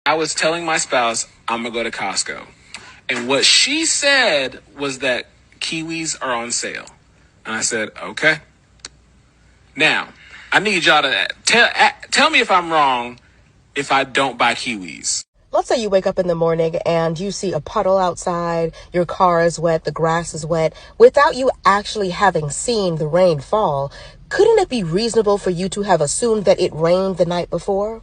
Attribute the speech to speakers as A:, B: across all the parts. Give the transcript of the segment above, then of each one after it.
A: I was telling my spouse, I'm going to go to Costco. And what she said was that kiwis are on sale. And I said, okay. Now, I need y'all to tell me if I'm wrong if I don't buy kiwis.
B: Let's say you wake up in the morning and you see a puddle outside, your car is wet, the grass is wet. Without you actually having seen the rain fall, couldn't it be reasonable for you to have assumed that it rained the night before?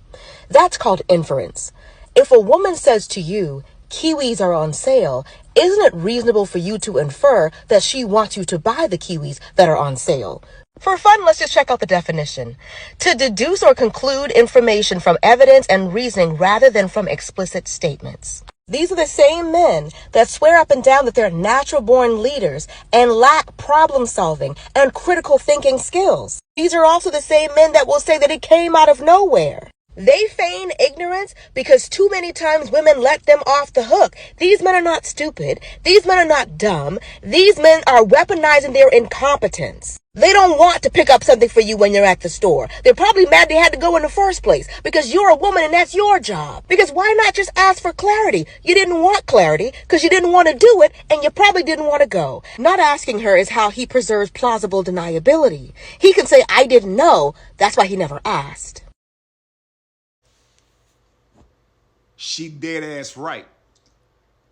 B: That's called inference. If a woman says to you, kiwis are on sale, isn't it reasonable for you to infer that she wants you to buy the kiwis that are on sale? For fun, let's just check out the definition. To deduce or conclude information from evidence and reasoning rather than from explicit statements. These are the same men that swear up and down that they're natural-born leaders and lack problem-solving and critical thinking skills. These are also the same men that will say that it came out of nowhere. They feign ignorance because too many times women let them off the hook. These men are not stupid. These men are not dumb. These men are weaponizing their incompetence. They don't want to pick up something for you when you're at the store. They're probably mad they had to go in the first place because you're a woman and that's your job. Because why not just ask for clarity? You didn't want clarity because you didn't want to do it and you probably didn't want to go. Not asking her is how he preserves plausible deniability. He can say, I didn't know. That's why he never asked.
C: She dead ass right.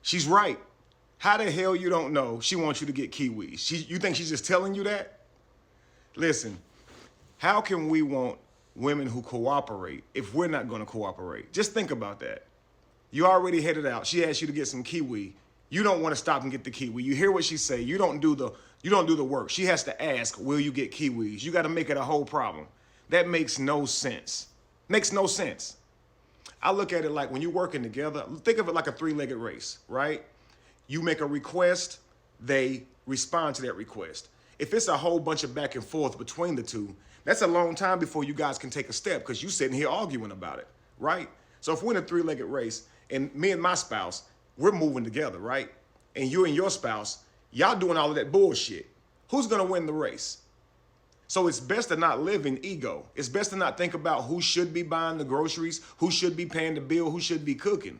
C: She's right. How the hell you don't know she wants you to get kiwis? You think she's just telling you that? Listen, how can we want women who cooperate if we're not going to cooperate? Just think about that. You already headed out. She asked you to get some kiwi. You don't want to stop and get the kiwi. You hear what she say. You don't do the work. She has to ask, will you get kiwis? You got to make it a whole problem. That makes no sense. Makes no sense. I look at it like when you're working together, think of it like a three-legged race, right? You make a request, they respond to that request. If it's a whole bunch of back and forth between the two, that's a long time before you guys can take a step because you're sitting here arguing about it, right? So if we're in a three-legged race and me and my spouse, we're moving together, right? And you and your spouse, y'all doing all of that bullshit. Who's gonna win the race? So it's best to not live in ego. It's best to not think about who should be buying the groceries, who should be paying the bill, who should be cooking.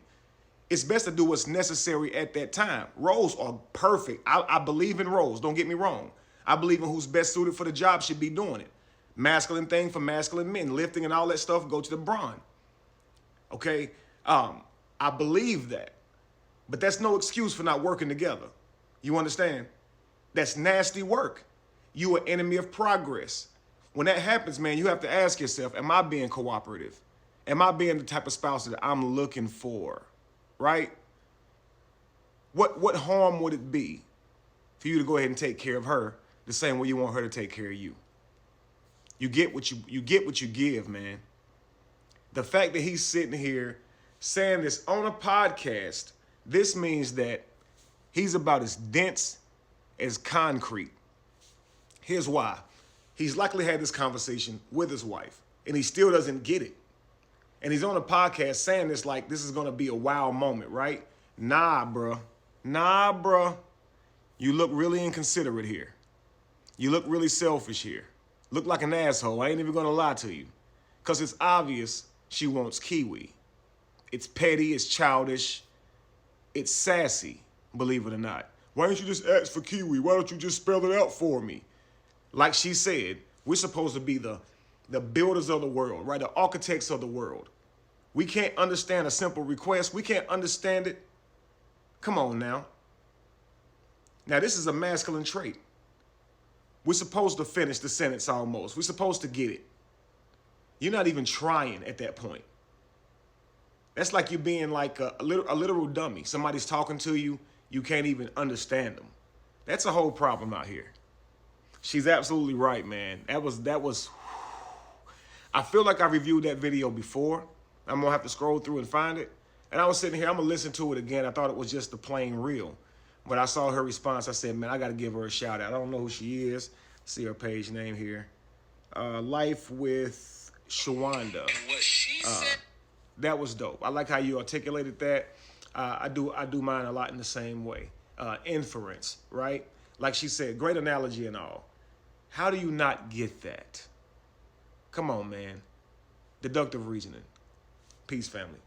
C: It's best to do what's necessary at that time. Roles are perfect. I believe in roles. Don't get me wrong. I believe in who's best suited for the job should be doing it. Masculine thing for masculine men. Lifting and all that stuff, go to the brawn. Okay? I believe that. But that's no excuse for not working together. You understand? That's nasty work. You an enemy of progress. When that happens, man, you have to ask yourself, am I being cooperative? Am I being the type of spouse that I'm looking for? Right? What harm would it be for you to go ahead and take care of her the same way you want her to take care of you? You get what you give, man. The fact that he's sitting here saying this on a podcast, this means that he's about as dense as concrete. Here's why. He's likely had this conversation with his wife, and he still doesn't get it. And he's on a podcast saying this like this is going to be a wow moment, right? Nah, bruh. Nah, bruh. You look really inconsiderate here. You look really selfish here. Look like an asshole. I ain't even going to lie to you. Because it's obvious she wants kiwi. It's petty. It's childish. It's sassy, believe it or not. Why don't you just ask for kiwi? Why don't you just spell it out for me? Like she said, we're supposed to be the builders of the world, right? The architects of the world. We can't understand a simple request. We can't understand it. Come on now. Now, this is a masculine trait. We're supposed to finish the sentence almost. We're supposed to get it. You're not even trying at that point. That's like you being like a literal dummy. Somebody's talking to you, you can't even understand them. That's a whole problem out here. She's absolutely right, man. That was. I feel like I reviewed that video before. I'm gonna have to scroll through and find it. And I was sitting here, I'm gonna listen to it again. I thought it was just the plain real. But I saw her response. I said, man, I gotta give her a shout out. I don't know who she is. See her page name here. Life with Shawanda.
A: And what she said.
C: That was dope. I like how you articulated that. I do mine a lot in the same way. Inference, right? Like she said, great analogy and all. How do you not get that? Come on, man. Deductive reasoning. Peace, family.